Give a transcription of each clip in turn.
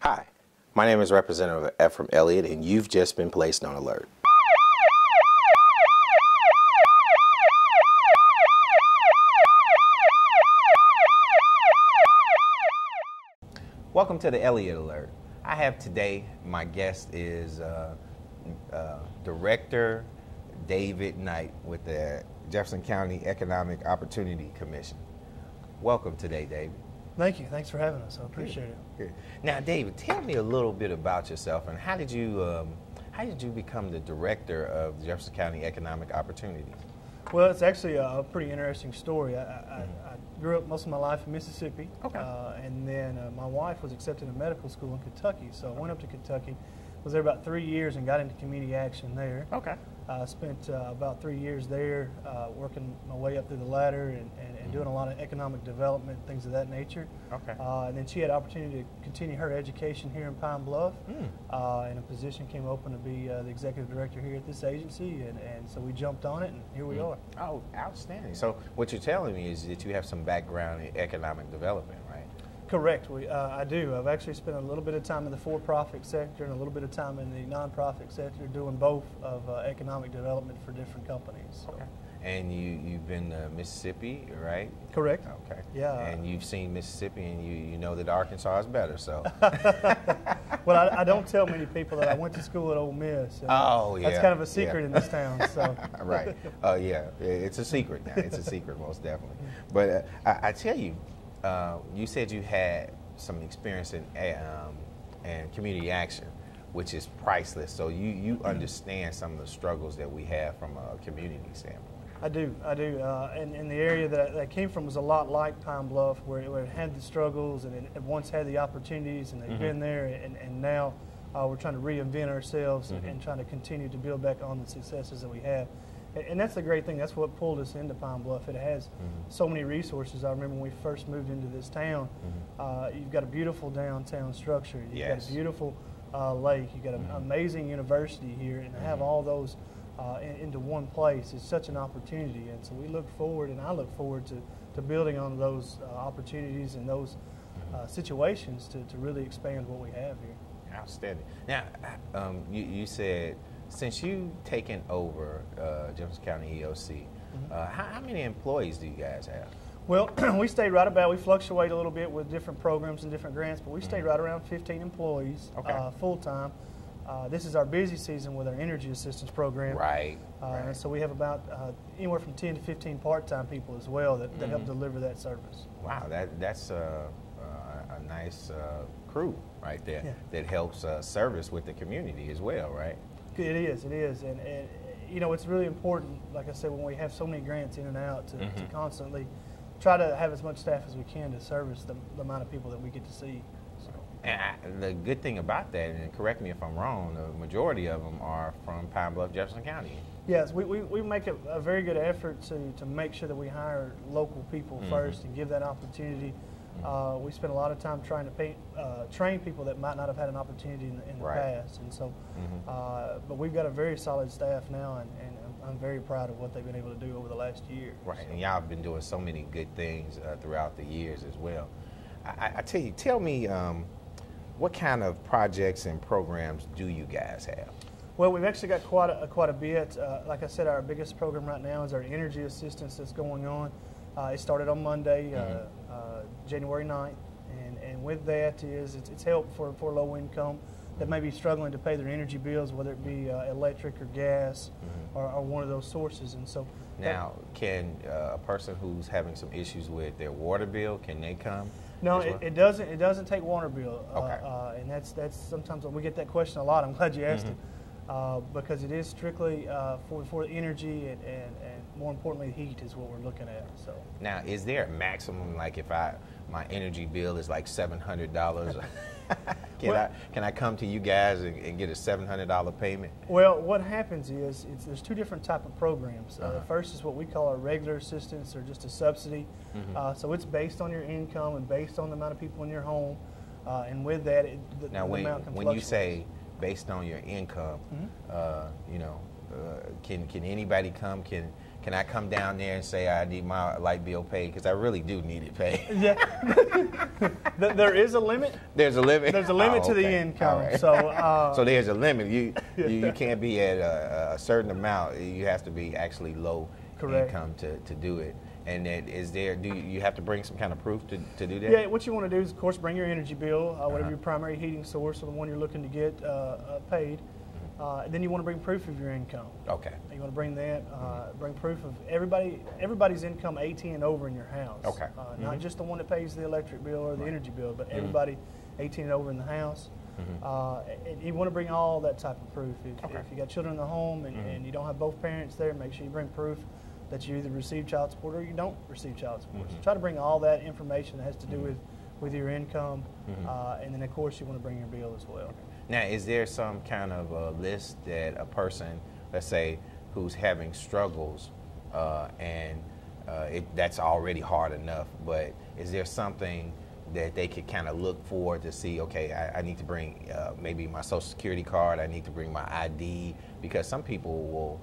Hi, my name is Representative F from Elliott, and you've just been placed on alert. Welcome to the Elliott Alert. I have today, my guest is Director David Knight with the Jefferson County Economic Opportunity Commission. Welcome today, David. Thank you. Thanks for having us. I appreciate it. Good. Now, David, tell me a little bit about yourself and how did you become the director of the Jefferson County Economic Opportunities? Well, it's actually a pretty interesting story. I grew up most of my life in Mississippi, and then my wife was accepted in medical school in Kentucky, so I went up to Kentucky, was there about 3 years and got into community action there. Okay. Spent about 3 years there working my way up through the ladder and doing a lot of economic development, things of that nature. Okay. And then she had opportunity to continue her education here in Pine Bluff, and a position came open to be the executive director here at this agency, and so we jumped on it, and here we are. Oh, outstanding. So what you're telling me is that you have some background in economic development, right? Correct. I do. I've actually spent a little bit of time in the for-profit sector and a little bit of time in the nonprofit sector doing both of economic development for different companies. So. Okay. And you've been to Mississippi, right? Correct. Okay. Yeah. And you've seen Mississippi, and you know that Arkansas is better, so. Well, I don't tell many people that I went to school at Ole Miss. Oh, yeah. That's kind of a secret in this town, so. Right. Oh, yeah. It's a secret now. It's a secret, most definitely. But I tell you, you said you had some experience in community action, which is priceless. So you understand some of the struggles that we have from a community standpoint. I do. And the area that I came from was a lot like Pine Bluff, where it had the struggles and it once had the opportunities, and they've been there, and now we're trying to reinvent ourselves and trying to continue to build back on the successes that we have. And that's the great thing. That's what pulled us into Pine Bluff. It has so many resources. I remember when we first moved into this town, you've got a beautiful downtown structure. You've got a beautiful lake. You've got an amazing university here, and to have all those into one place is such an opportunity. And so we look forward, and I look forward to building on those opportunities and those situations to really expand what we have here. Outstanding. Now, you said, since you've taken over Jefferson County EOC, how many employees do you guys have? Well, we stayed right about, we fluctuate a little bit with different programs and different grants, but we stayed right around 15 employees full-time. This is our busy season with our energy assistance program. Right. And so we have about anywhere from 10 to 15 part-time people as well that help deliver that service. Wow, that's a nice crew right there that helps service with the community as well, right? It is, and you know, it's really important, like I said, when we have so many grants in and out to constantly try to have as much staff as we can to service the amount of people that we get to see. So. And the good thing about that, and correct me if I'm wrong, the majority of them are from Pine Bluff, Jefferson County. Yes, we make a very good effort to make sure that we hire local people first and give that opportunity. We spend a lot of time trying to train people that might not have had an opportunity in the past, and so. But we've got a very solid staff now, and I'm very proud of what they've been able to do over the last year. Right, and y'all have been doing so many good things throughout the years as well. I tell you, tell me what kind of projects and programs do you guys have? Well, we've actually got quite a bit. Like I said, our biggest program right now is our energy assistance that's going on. It started on Monday, January 9th, and with that it's help for low income that may be struggling to pay their energy bills, whether it be electric or gas or one of those sources. And so now, can a person who's having some issues with their water bill, can they come? No, it doesn't take water bill. Okay. And that's sometimes when we get that question a lot. I'm glad you asked it. Because it is strictly for energy and more importantly heat is what we're looking at. So now, is there a maximum, like if my energy bill is like $700, can I come to you guys and get a $700 payment? Well, what happens is there's two different type of programs. The first is what we call our regular assistance, or just a subsidy. So it's based on your income and based on the amount of people in your home, and with that, the amount can when fluctuate. You say based on your income, you know, can anybody come? Can can I come down there and say I need my light bill paid? Because I really do need it paid. Yeah. There is a limit. There's a limit? There's a limit to the okay. income. Right. So there's a limit. You can't be at a certain amount. You have to be actually low income to do it. And then do you have to bring some kind of proof to do that? Yeah, what you want to do is, of course, bring your energy bill, whatever your primary heating source or the one you're looking to get paid. Then you want to bring proof of your income. Okay. You want to bring that, bring proof of everybody's income 18 and over in your house. Okay. Not just the one that pays the electric bill or the energy bill, but everybody 18 and over in the house. And you want to bring all that type of proof. If you got children in the home and you don't have both parents there, make sure you bring proof that you either receive child support or you don't receive child support. So try to bring all that information that has to do with your income, and then of course you want to bring your bill as well. Now, is there some kind of list that a person, let's say, who's having struggles, that's already hard enough, but is there something that they could kind of look for to see, okay, I need to bring maybe my Social Security card, I need to bring my ID, because some people will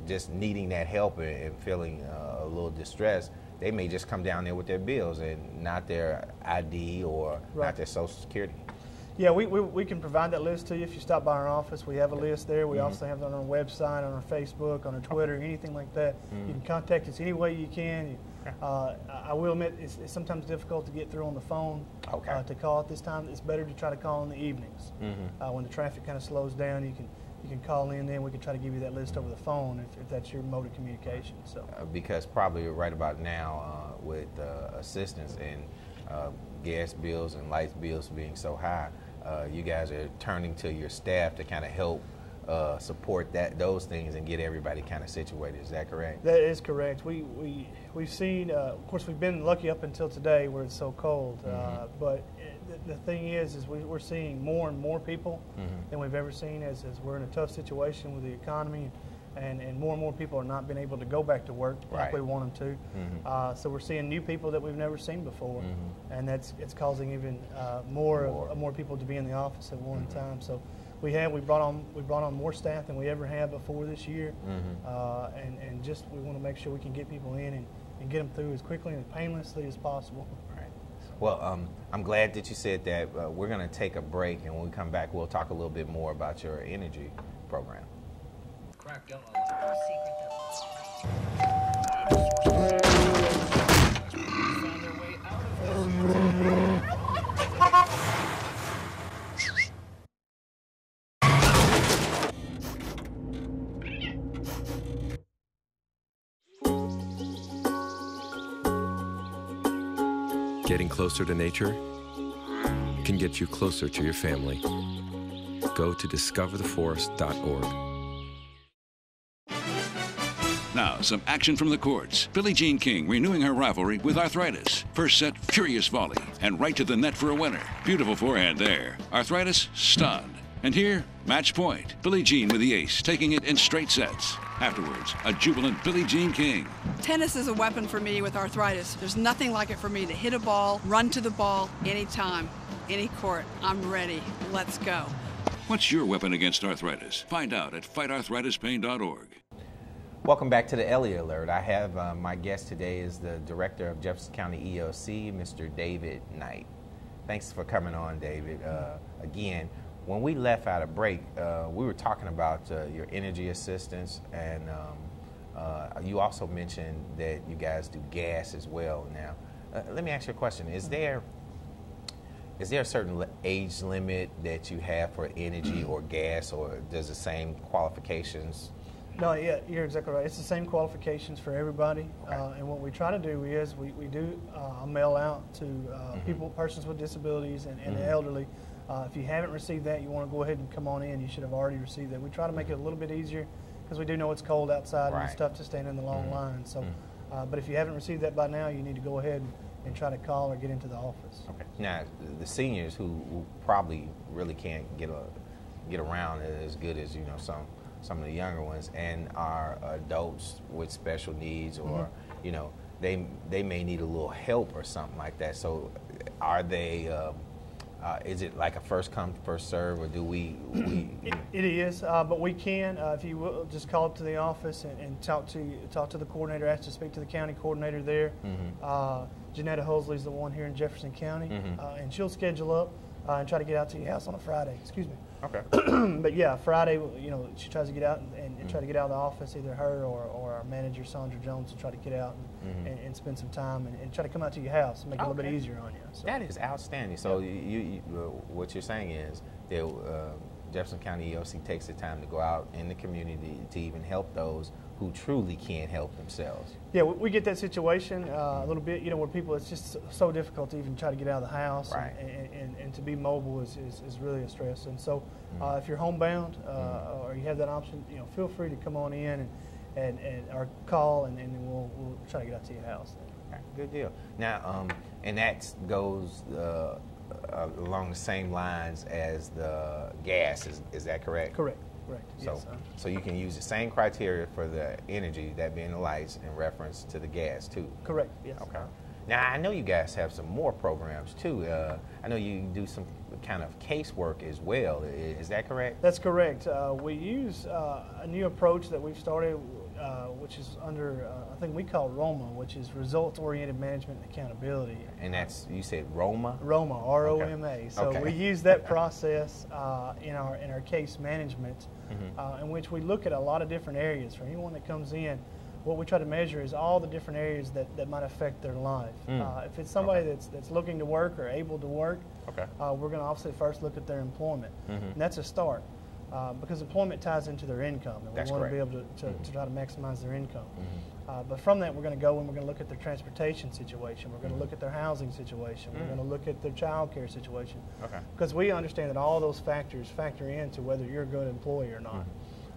just needing that help and feeling a little distressed, they may just come down there with their bills and not their ID or not their Social Security. Yeah, we can provide that list to you if you stop by our office. We have a list there. We also have it on our website, on our Facebook, on our Twitter, anything like that. You can contact us any way you can. I will admit it's sometimes difficult to get through on the phone to call at this time. It's better to try to call in the evenings when the traffic kind of slows down. You can call in, then we can try to give you that list over the phone if that's your mode of communication. So because probably right about now with assistance and gas bills and light bills being so high, you guys are turning to your staff to kind of help support those things and get everybody kind of situated. Is that correct? That is correct. We've seen, of course, we've been lucky up until today where it's so cold. But the thing is we're seeing more and more people than we've ever seen as we're in a tough situation with the economy. And more people are not being able to go back to work like we want them to. So we're seeing new people that we've never seen before, and it's causing even more people to be in the office at one time. So we brought on more staff than we ever have before this year, and just we want to make sure we can get people in and get them through as quickly and as painlessly as possible. Right. Well, I'm glad that you said that. We're going to take a break, and when we come back, we'll talk a little bit more about your energy program. Getting closer to nature can get you closer to your family. Go to discovertheforest.org. Now, some action from the courts. Billie Jean King renewing her rivalry with Arthritis. First set, furious volley, and right to the net for a winner. Beautiful forehand there. Arthritis, stunned. And here, match point. Billie Jean with the ace, taking it in straight sets. Afterwards, a jubilant Billie Jean King. Tennis is a weapon for me with arthritis. There's nothing like it for me to hit a ball, run to the ball, anytime, any court. I'm ready. Let's go. What's your weapon against arthritis? Find out at fightarthritispain.org. Welcome back to the Elliott Alert. I have my guest today is the Director of Jefferson County EOC, Mr. David Knight. Thanks for coming on, David. Again, when we left out of break, we were talking about your energy assistance, and you also mentioned that you guys do gas as well now. Let me ask you a question. Is there a certain age limit that you have for energy or gas, or does the same qualifications? No, yeah, you're exactly right. It's the same qualifications for everybody. And what we try to do is we do a mail out to persons with disabilities and the elderly. If you haven't received that, you want to go ahead and come on in. You should have already received that. We try to make it a little bit easier because we do know it's cold outside and it's tough to stand in the long line. So, but if you haven't received that by now, you need to go ahead and try to call or get into the office. Okay. Now, the seniors who probably really can't get around as good as some of the younger ones, and are adults with special needs, or they may need a little help or something like that. So, are they Is it like a first come, first serve, or do we? It is, but we can, if you will, just call up to the office and talk to the coordinator, ask to speak to the county coordinator there. Janetta Hulsley's the one here in Jefferson County, and she'll schedule up and try to get out to your house on a Friday. Excuse me. Okay. But yeah, Friday, she tries to get out and try to get out of the office, either her or our manager, Sandra Jones, to try to get out and spend some time and try to come out to your house and make it a little bit easier on you. So. That is outstanding. So you what you're saying is that Jefferson County EOC takes the time to go out in the community to even help those who truly can't help themselves. Yeah, we get that situation a little bit, where people, it's just so difficult to even try to get out of the house, right. and to be mobile is really a stress. And so if you're homebound or you have that option, feel free to come on in and or call, and we'll try to get out to your house. Okay, good deal. Now, and that goes along the same lines as the gas, is that correct? Correct. So, yes, so you can use the same criteria for the energy, that being the lights, in reference to the gas too. Correct. Yes. Okay. Now I know you guys have some more programs too. I know you do some kind of casework as well. Is that correct? That's correct. We use a new approach that we've started, which is under I think we call ROMA, which is Results-Oriented Management and Accountability. And that's, you said ROMA? ROMA, R-O-M-A. Okay. So okay. we use that process in our case management, in which we look at a lot of different areas. For anyone that comes in, what we try to measure is all the different areas that might affect their life. If it's somebody that's looking to work or able to work, we're going to obviously first look at their employment. And that's a start. Because employment ties into their income, and we want to be able to try to maximize their income. But from that, we're going to go and we're going to look at their transportation situation. We're going to look at their housing situation. We're going to look at their child care situation. Because we understand that all those factors factor into whether you're a good employee or not.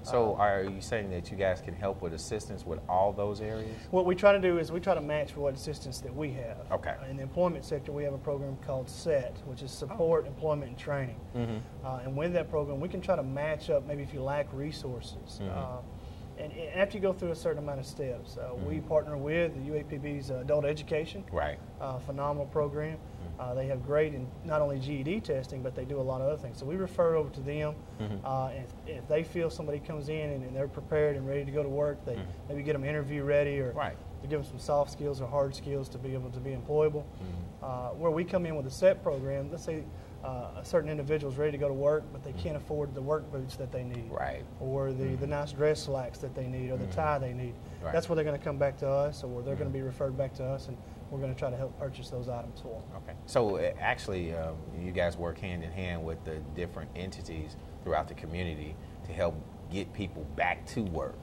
So are you saying that you guys can help with assistance with all those areas? What we try to do is we try to match what assistance that we have. Okay. In the employment sector, we have a program called SET, which is Support, Employment, and Training. And with that program, we can try to match up maybe if you lack resources. And after you go through a certain amount of steps, we partner with the UAPB's Adult Education. Right. Phenomenal program. They have great in not only GED testing, but they do a lot of other things. So we refer over to them. If they feel somebody comes in and they're prepared and ready to go to work, they maybe get them interview ready, or to give them some soft skills or hard skills to be able to be employable. Where we come in with a SET program, let's say a certain individual is ready to go to work, but they can't afford the work boots that they need, or the nice dress slacks that they need, or the tie they need. That's where they're going to come back to us, or they're going to be referred back to us, and we're going to try to help purchase those items for them. Okay. So actually, you guys work hand in hand with the different entities throughout the community to help get people back to work.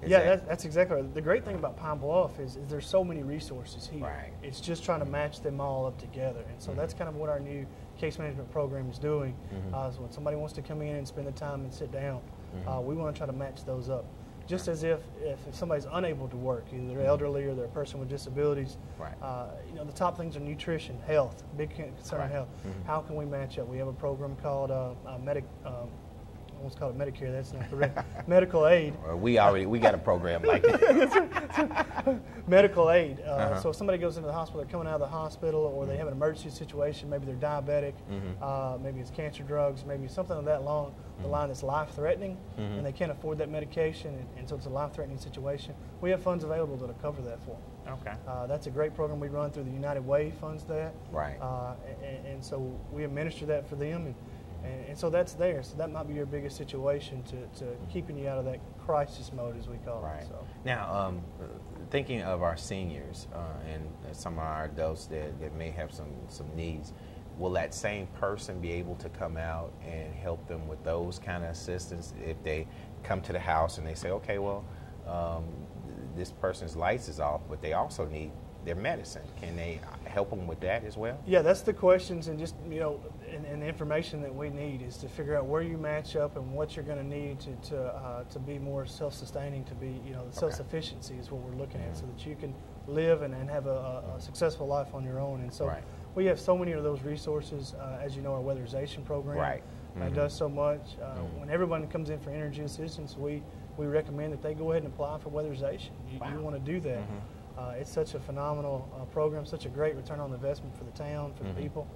That's exactly right. The great thing about Pine Bluff is there's so many resources here. Right. It's just trying to match them all up together. And so that's kind of what our new case management program is doing. So when somebody wants to come in and spend the time and sit down, we want to try to match those up. Just as if somebody's unable to work, either they're elderly or they're a person with disabilities, the top things are nutrition, health, big concern health. How can we match up? We have a program called I almost called it Medicare. That's not correct. Medical aid. We got a program like that. Medical aid. So if somebody goes into the hospital, they're coming out of the hospital, or they have an emergency situation, maybe they're diabetic, maybe it's cancer drugs, maybe something of that along the line that's life-threatening, and they can't afford that medication, and so it's a life-threatening situation. We have funds available that'll cover that for them. Okay. That's a great program we run through the United Way funds that. Right. And so we administer that for them, and so that's there. So that might be your biggest situation to keeping you out of that crisis mode, as we call it. So. Now, thinking of our seniors and some of our adults that may have some needs, will that same person be able to come out and help them with those kind of assistance if they come to the house and they say, okay, well, this person's lights is off, but they also need their medicine? Can they help them with that as well? Yeah, that's the questions, and just and the information that we need is to figure out where you match up and what you're going to need to be more self-sustaining, to be the self-sufficiency is what we're looking at, so that you can live and have a successful life on your own. And so we have so many of those resources. As you know, our weatherization program does so much. When everyone comes in for energy assistance, we recommend that they go ahead and apply for weatherization. You want to do that. It's such a phenomenal program, such a great return on investment for the town, for the people.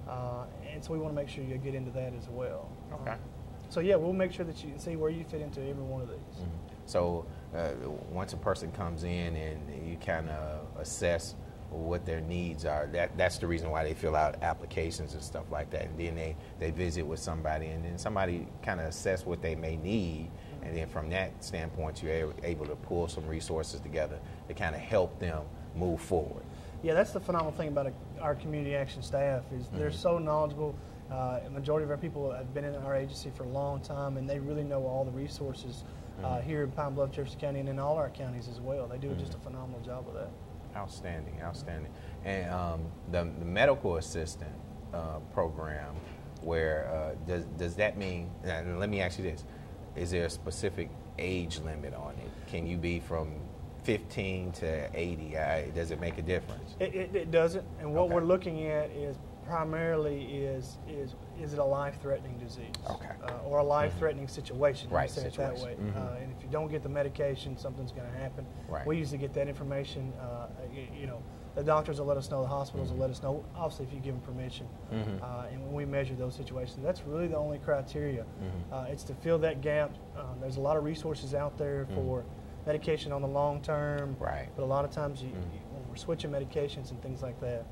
And so we want to make sure you get into that as well. Okay. So yeah, we'll make sure that you can see where you fit into every one of these. So once a person comes in and you kind of assess what their needs are, that's the reason why they fill out applications and stuff like that. And then they visit with somebody, and then somebody kind of assess what they may need. And then from that standpoint, you're able to pull some resources together to kind of help them move forward. Yeah, that's the phenomenal thing about our community action staff is they're so knowledgeable. The majority of our people have been in our agency for a long time, and they really know all the resources here in Pine Bluff, Jefferson County, and in all our counties as well. They do just a phenomenal job of that. Outstanding, outstanding. And the medical assistant program, where does that mean, and let me ask you this, is there a specific age limit on it? Can you be from 15 to 80? Does it make a difference? It doesn't, and what we're looking at is primarily is it a life-threatening disease? Okay. Or a life-threatening situation, right, say it that way. And if you don't get the medication, something's going to happen. Right. We usually get that information, you know, the doctors will let us know, the hospitals will let us know, obviously if you give them permission. And when we measure those situations, that's really the only criteria. It's to fill that gap. There's a lot of resources out there for medication on the long term, right? But a lot of times when we're switching medications and things like that.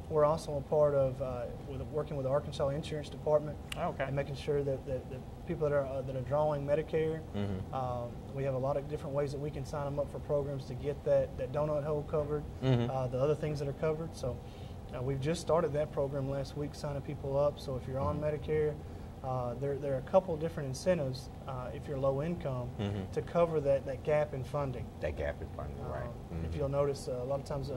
We're also a part of working with the Arkansas Insurance Department and making sure that the people that are drawing Medicare, we have a lot of different ways that we can sign them up for programs to get that donut hole covered, the other things that are covered. So we've just started that program last week, signing people up. So if you're on Medicare, there are a couple of different incentives if you're low income to cover that gap in funding. That gap in funding, right. If you'll notice, a lot of times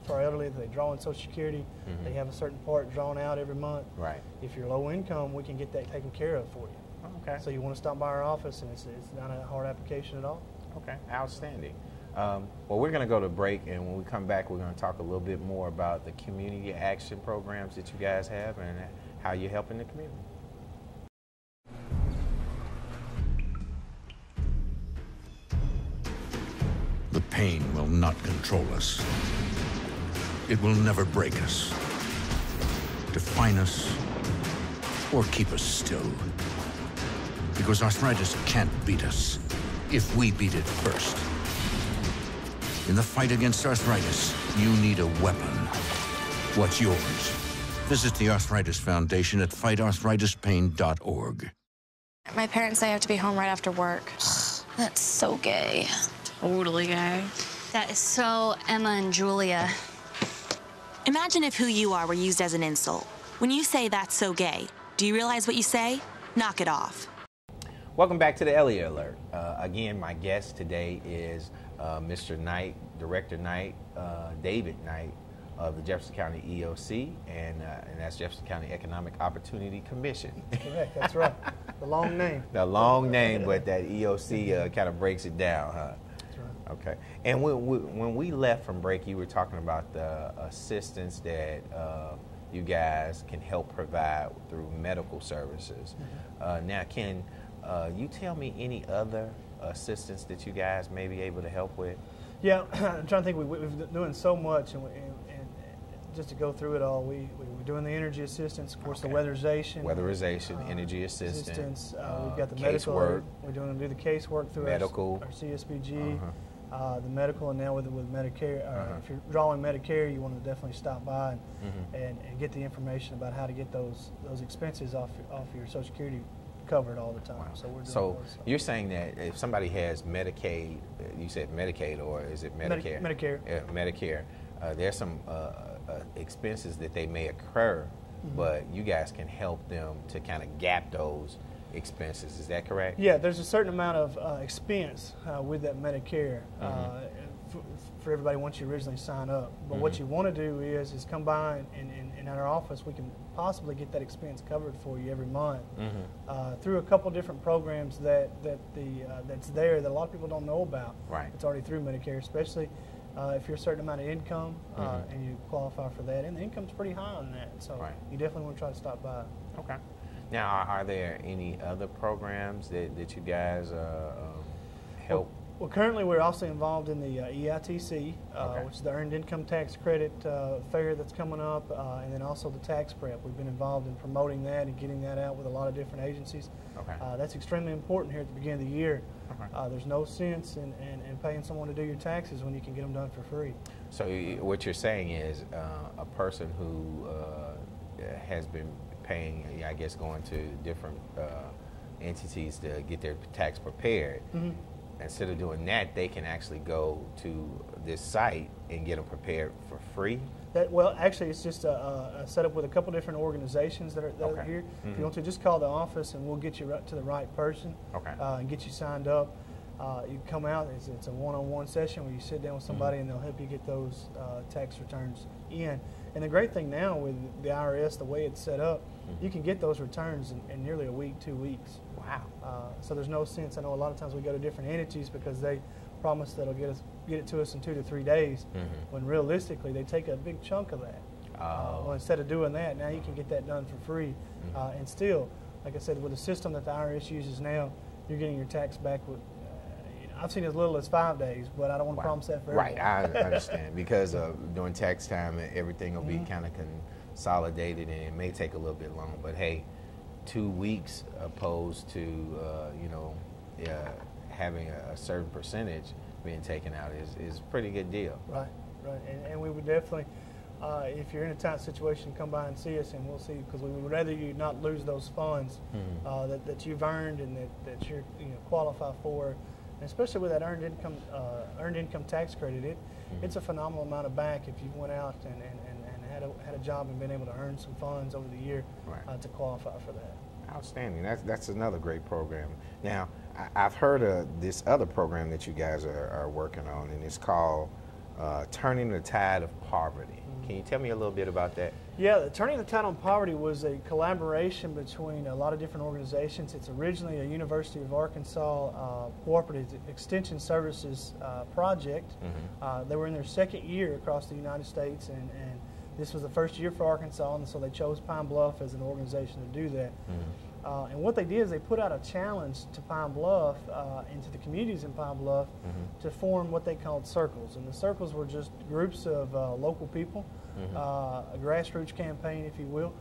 for our elderly, they draw in Social Security. They have a certain part drawn out every month. Right. If you're low income, we can get that taken care of for you. Okay. So you want to stop by our office, and it's not a hard application at all. Okay, outstanding. Well, we're going to go to break, and when we come back, we're going to talk a little bit more about the community action programs that you guys have and how you're helping the community. The pain will not control us. It will never break us, define us, or keep us still. Because arthritis can't beat us if we beat it first. In the fight against arthritis, you need a weapon. What's yours? Visit the Arthritis Foundation at fightarthritispain.org. My parents say I have to be home right after work. That's so gay. Totally gay. That is so Emma and Julia. Imagine if who you are were used as an insult. When you say that's so gay, do you realize what you say? Knock it off. Welcome back to the Elliott Alert. Again, my guest today is Mr. Knight, Director Knight, David Knight of the Jefferson County EOC, and that's Jefferson County Economic Opportunity Commission. Correct, that's right. The long name. The long name, but that EOC kind of breaks it down, huh? That's right. Okay. And when we left from break, you were talking about the assistance that you guys can help provide through medical services. Now, can you tell me any other assistance that you guys may be able to help with? Yeah, I'm trying to think. We've been doing so much, and just to go through it all, we're doing the energy assistance, of course, the weatherization. Weatherization, energy assistance. We've got the medical work. We're doing the casework through medical. our CSBG, the medical, and now with Medicare. If you're drawing Medicare, you want to definitely stop by and get the information about how to get those expenses off your Social Security covered all the time. Wow. So we're doing so you're saying that if somebody has Medicaid, you said Medicaid, or is it Medicare? Medicare. Medicare. There's some expenses that they may occur, but you guys can help them to kind of gap those expenses. Is that correct? Yeah, there's a certain amount of expense with that Medicare for everybody once you originally sign up. But what you want to do is come by and in our office, we can possibly get that expense covered for you every month through a couple different programs that's there that a lot of people don't know about. Right. It's already through Medicare, especially if you're a certain amount of income and you qualify for that. And the income's pretty high on that, so you definitely want to try to stop by. Okay. Now, are there any other programs that you guys help Well, currently we're also involved in the EITC, Okay. which is the Earned Income Tax Credit fair that's coming up, and then also the tax prep. We've been involved in promoting that and getting that out with a lot of different agencies. Okay. That's extremely important here at the beginning of the year. Okay. There's no sense in paying someone to do your taxes when you can get them done for free. So what you're saying is a person who has been paying, I guess, going to different entities to get their tax prepared, Mm-hmm. instead of doing that, they can actually go to this site and get them prepared for free? Well, actually, it's just a setup with a couple different organizations that are Okay. here. Mm-hmm. If you want to, just call the office and we'll get you right to the right person. Okay. And get you signed up. You come out. It's a one-on-one session where you sit down with somebody Mm-hmm. and they'll help you get those tax returns in. And the great thing now with the IRS, the way it's set up, Mm-hmm. you can get those returns in nearly a week, 2 weeks. Wow. So there's no sense. I know a lot of times we go to different entities because they promise that they'll get it to us in 2 to 3 days, Mm-hmm. when realistically they take a big chunk of that. Well, instead of doing that, now you can get that done for free. Mm-hmm. And still, like I said, with the system that the IRS uses now, you're getting your tax back with, I've seen as little as 5 days, but I don't want to promise that for Right, everyone. I understand. Because during tax time, everything will be Mm-hmm. kind of consolidated, and it may take a little bit long. But hey, 2 weeks opposed to having a certain percentage being taken out is a pretty good deal. Right. And we would definitely, if you're in a tight situation, come by and see us, and we'll see, because we would rather you not lose those funds that you've earned and that you're qualify for. And especially with that earned income tax credit, it's a phenomenal amount of back if you went out and had a job and been able to earn some funds over the year to qualify for that. Outstanding. That's another great program. Now, I've heard of this other program that you guys are working on, and it's called Turning the Tide of Poverty. Can you tell me a little bit about that? Yeah, Turning the Tide on Poverty was a collaboration between a lot of different organizations. It's originally a University of Arkansas Cooperative Extension Services project. They were in their second year across the United States, and this was the first year for Arkansas, and so they chose Pine Bluff as an organization to do that. And what they did is they put out a challenge to Pine Bluff and to the communities in Pine Bluff to form what they called circles. And the circles were just groups of local people, a grassroots campaign, if you will.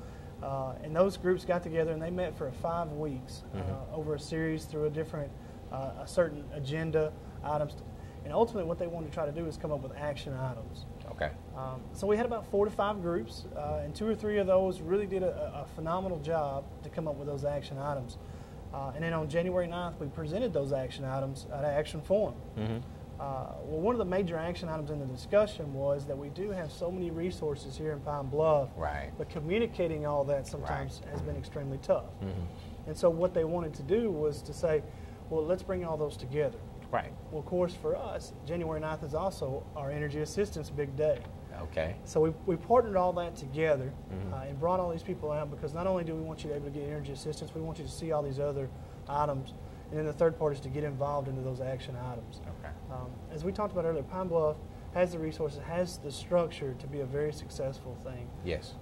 And those groups got together and they met for 5 weeks over a series through a certain agenda items. And ultimately what they wanted to try to do is come up with action items. Okay. So we had about 4 to 5 groups, and 2 or 3 of those really did a phenomenal job to come up with those action items. And then on January 9th, we presented those action items at Action Forum. Well, one of the major action items in the discussion was that we do have so many resources here in Pine Bluff, but communicating all that sometimes has been extremely tough. And so what they wanted to do was to say, well, let's bring all those together. Right. Well, of course, for us, January 9th is also our Energy Assistance Big Day. Okay. So we partnered all that together and brought all these people out, because not only do we want you to be able to get energy assistance, we want you to see all these other items. And then the third part is to get involved into those action items. Okay. As we talked about earlier, Pine Bluff has the resources, has the structure to be a very successful thing. Yes.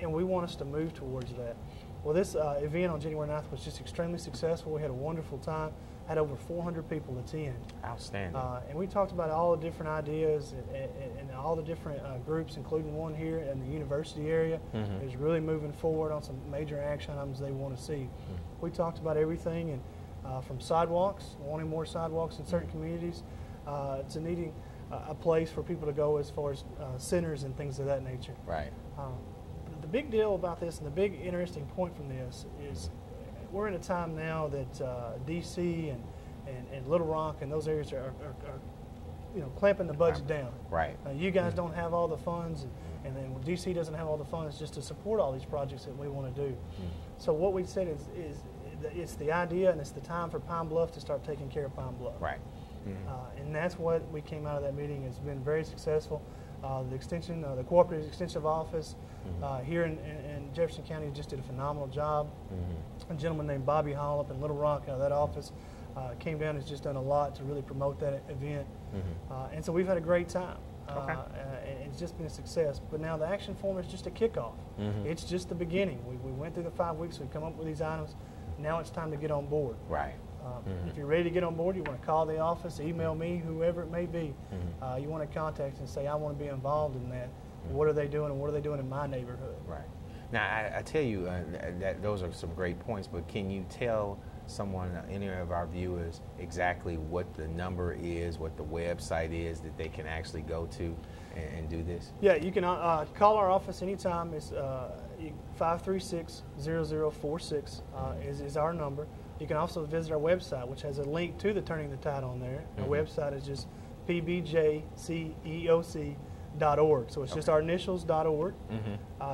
And we want us to move towards that. Well, this event on January 9th was just extremely successful. We had a wonderful time. Had over 400 people attend. Outstanding. And we talked about all the different ideas and all the different groups, including one here in the university area, is really moving forward on some major action items they want to see. We talked about everything, and from sidewalks, wanting more sidewalks in certain communities, to needing a place for people to go as far as centers and things of that nature. Right. The big deal about this, and the big interesting point from this, is we're in a time now that D.C. and Little Rock and those areas are clamping the budget down. Right. You guys don't have all the funds, and then D.C. doesn't have all the funds just to support all these projects that we want to do. So what we said is it's the idea and it's the time for Pine Bluff to start taking care of Pine Bluff. Right. And that's what we came out of that meeting. It's been very successful. The extension, the Cooperative Extensive Office here in Jefferson County just did a phenomenal job. A gentleman named Bobby Hall up in Little Rock, that office, came down and has just done a lot to really promote that event. And so we've had a great time. And it's just been a success. But now the action forum is just a kickoff. It's just the beginning. We went through the 5 weeks, we've come up with these items. Now it's time to get on board. Right. If you're ready to get on board, you want to call the office, email me, whoever it may be. You want to contact and say, I want to be involved in that. What are they doing, and what are they doing in my neighborhood? Right. Now, I tell you that those are some great points, but can you tell someone, any of our viewers, exactly what the number is, what the website is that they can actually go to and do this? Yeah, you can call our office anytime. It's 536-0046 is our number. You can also visit our website, which has a link to the Turning the Tide on there. Our website is just pbjceoc.org. So it's just our initials.org.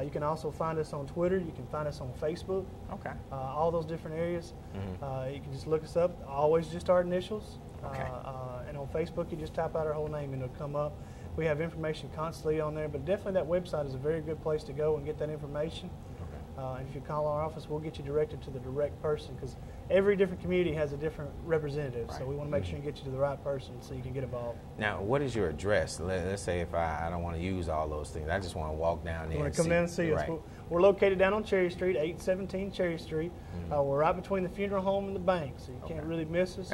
You can also find us on Twitter. You can find us on Facebook. Okay. All those different areas. You can just look us up. Always just our initials. Okay. And on Facebook, you just type out our whole name and it'll come up. We have information constantly on there, but definitely that website is a very good place to go and get that information. If you call our office, we'll get you directed to the direct person, because every different community has a different representative. Right. So we want to make sure you get you to the right person so you can get involved. Now, what is your address? Let's say if I don't want to use all those things, I just want to walk down there. You want and to come down and see us. Right. We're located down on Cherry Street, 817 Cherry Street. We're right between the funeral home and the bank, so you can't really miss us.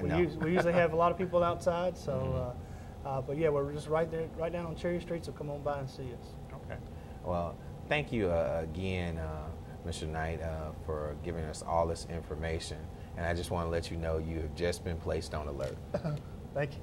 We usually have a lot of people outside, so. But yeah, we're just right there, right down on Cherry Street, so come on by and see us. Okay. Well, thank you again, Mr. Knight, for giving us all this information. And I just want to let you know you have just been placed on alert. Thank you.